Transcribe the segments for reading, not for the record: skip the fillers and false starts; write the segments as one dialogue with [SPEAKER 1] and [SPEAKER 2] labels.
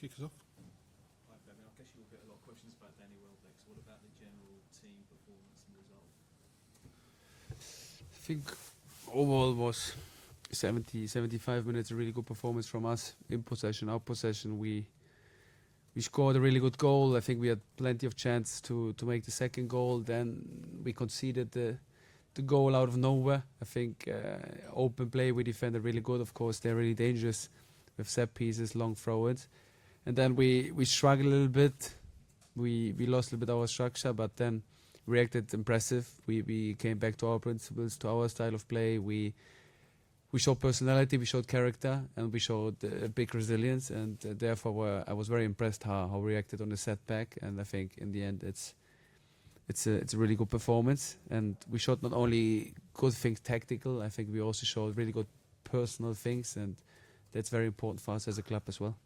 [SPEAKER 1] kick us off.
[SPEAKER 2] Hi, Fabian. I guess you'll get a lot of questions about Danny Welbeck. So what about the general team performance and result?
[SPEAKER 3] I think overall was 75 minutes, a really good performance from us. In possession, out possession, we scored a really good goal. I think we had plenty of chance to make the second goal. Then we conceded the goal out of nowhere. I think open play, we defended really good. Of course, they're really dangerous with set pieces, long throw-ins. And then we struggled a little bit. We lost a little bit our structure, but then reacted impressive. We came back to our principles, to our style of play. We showed personality, we showed character, and we showed a big resilience. And therefore, I was very impressed how we reacted on the setback. And I think in the end, it's a really good performance. And we showed not only good things tactical, I think we also showed really good personal things, and that's very important for us as a club as well.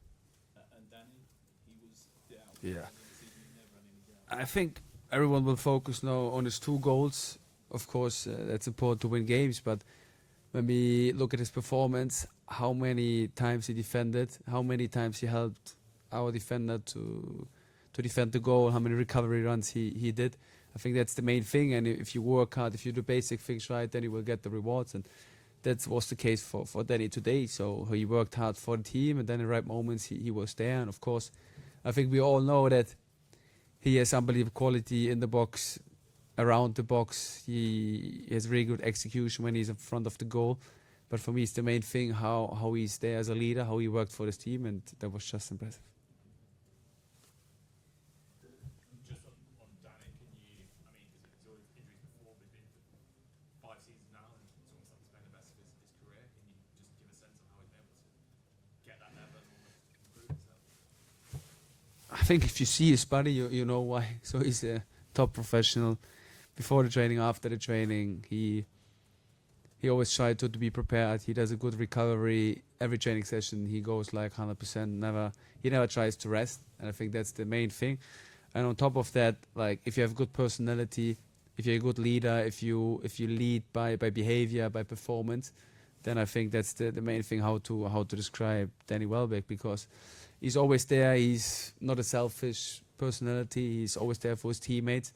[SPEAKER 2] And Danny, he was out.
[SPEAKER 3] Yeah.
[SPEAKER 2] He never had any doubt.
[SPEAKER 3] I think everyone will focus now on his 2 goals. Of course, that's important to win games, but when we look at his performance, how many times he defended, how many times he helped our defender to defend the goal, how many recovery runs he did. I think that's the main thing, and if you work hard, if you do basic things right, then you will get the rewards, and that was the case for Danny today. So he worked hard for the team, and then in the right moments he was there. And of course, I think we all know that he has unbelievable quality in the box, around the box. He has really good execution when he's in front of the goal. But for me, it's the main thing, how he's there as a leader, how he worked for his team, and that was just impressive.
[SPEAKER 4] Just on Danny, can you, I mean, because he's always injuries before, but he's been for 5 seasons now, and it's almost like he's playing the best of his career. Can you just give a sense of how he's been able to get that level and almost improve himself?
[SPEAKER 3] I think if you see his body, you know why. So he's a top professional. Before the training, after the training, he always tried to be prepared. He does a good recovery. Every training session, he goes like 100%. He never tries to rest, and I think that's the main thing. And on top of that, like if you have good personality, if you're a good leader, if you lead by behavior, by performance, then I think that's the main thing. How to describe Danny Welbeck, because he's always there. He's not a selfish personality. He's always there for his teammates.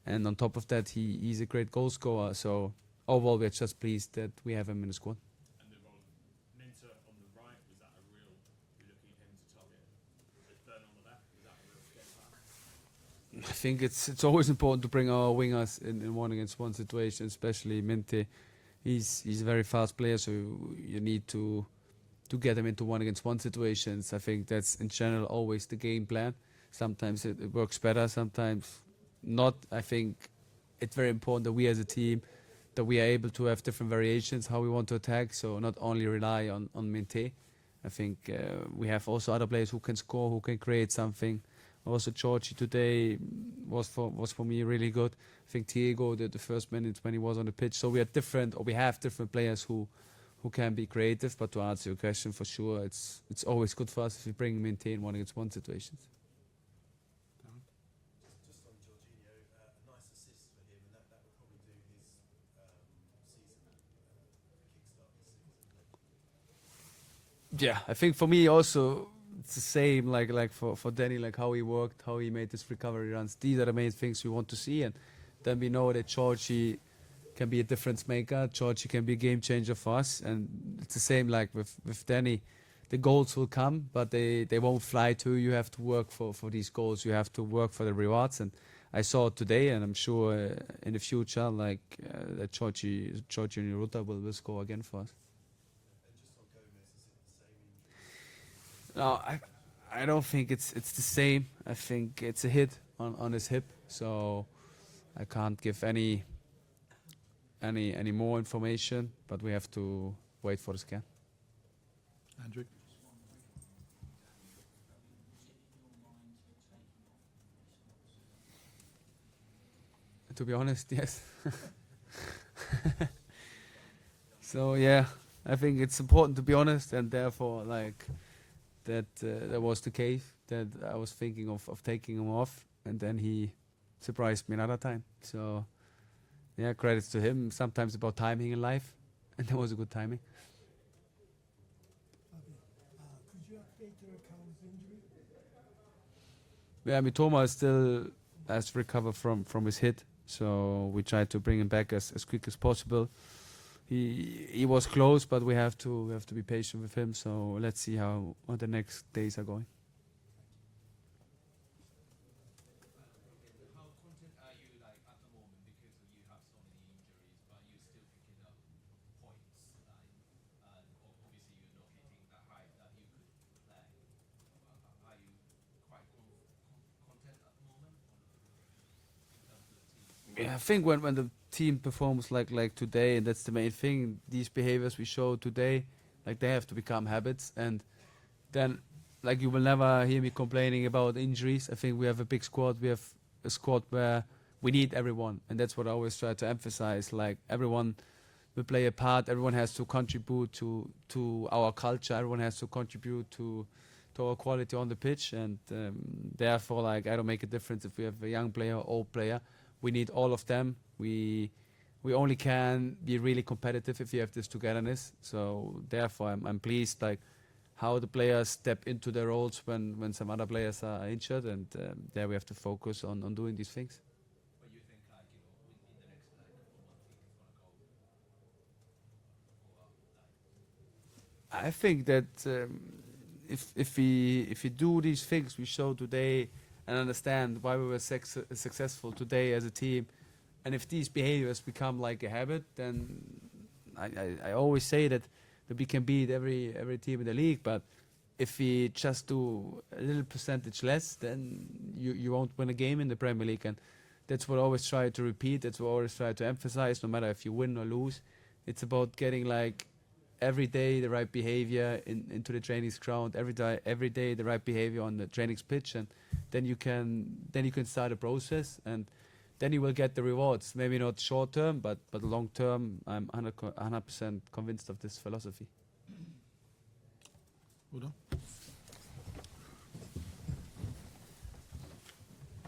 [SPEAKER 3] And on top of that, he's a great goal scorer. So overall, we're just pleased that we have him in the squad.
[SPEAKER 4] And the role of Minter on the right, was that a real, you're looking at him to target with Bern on the left, was that a real game plan?
[SPEAKER 3] I think it's always important to bring our wingers in 1-against-1 situation, especially Minte. He's a very fast player, so you need to get him into 1-against-1 situations. I think that's in general always the game plan. Sometimes it works better, sometimes not. I think it's very important that we as a team, that we are able to have different variations how we want to attack, so not only rely on Minte. I think we have also other players who can score, who can create something. Also Georgie today was for me really good. I think Diego did the first minutes when he was on the pitch. So we have different players who can be creative. But to answer your question, for sure, it's always good for us if we bring Minte in 1-against-1 situations.
[SPEAKER 5] Just on Jorginho, a nice assist for him, and that will probably do his season, kickstart his season.
[SPEAKER 3] Yeah, I think for me also it's the same like for Danny, like how he worked, how he made his recovery runs. These are the main things we want to see, and then we know that Georgie can be a difference maker. Georgie can be a game changer for us, and it's the same like with Danny. The goals will come, but they won't fly to you. You have to work for these goals. You have to work for the rewards, and I saw it today, and I'm sure in the future, like that Georgie and Ruta will score again for us. No, I don't think it's the same. I think it's a hit on his hip, so I can't give any more information. But we have to wait for the scan.
[SPEAKER 1] Andrew.
[SPEAKER 3] To be honest, yes. So yeah, I think it's important to be honest, and therefore like that was the case. That I was thinking of taking him off, and then he surprised me another time. So yeah, credits to him. Sometimes about timing in life, and that was a good timing.
[SPEAKER 6] Fabian, could you update your account's injury?
[SPEAKER 3] Yeah, Mitoma still has to recover from his hit, so we try to bring him back as quick as possible. He was close, but we have to be patient with him. So let's see how the next days are going.
[SPEAKER 2] How content are you like at the moment because you have so many injuries, but you're still picking up points? And obviously you're not hitting the height that you could play. Are you quite content at the moment in terms of the team?
[SPEAKER 3] Yeah, I think when the team performs like today, and that's the main thing, these behaviors we show today, like they have to become habits, and then like you will never hear me complaining about injuries. I think we have a big squad. We have a squad where we need everyone, and that's what I always try to emphasize. Like everyone will play a part. Everyone has to contribute to our culture. Everyone has to contribute to our quality on the pitch, and therefore, like I don't make a difference if we have a young player or old player. We need all of them. We only can be really competitive if you have this togetherness. So therefore, I'm pleased like how the players step into their roles when some other players are injured, and there we have to focus on doing these things.
[SPEAKER 2] But you think like in the next like couple of months it's gonna go or like
[SPEAKER 3] I think that if we do these things we show today and understand why we were successful today as a team, and if these behaviors become like a habit, then I always say that we can beat every team in the league. But if we just do a little percentage less, then you won't win a game in the Premier League. And that's what I always try to repeat. That's what I always try to emphasize. No matter if you win or lose, it's about getting like every day the right behavior into the training ground. Every day the right behavior on the training pitch, and then you can start a process, and then you will get the rewards. Maybe not short term, but long term. I'm 100% convinced of this philosophy.
[SPEAKER 1] Well done.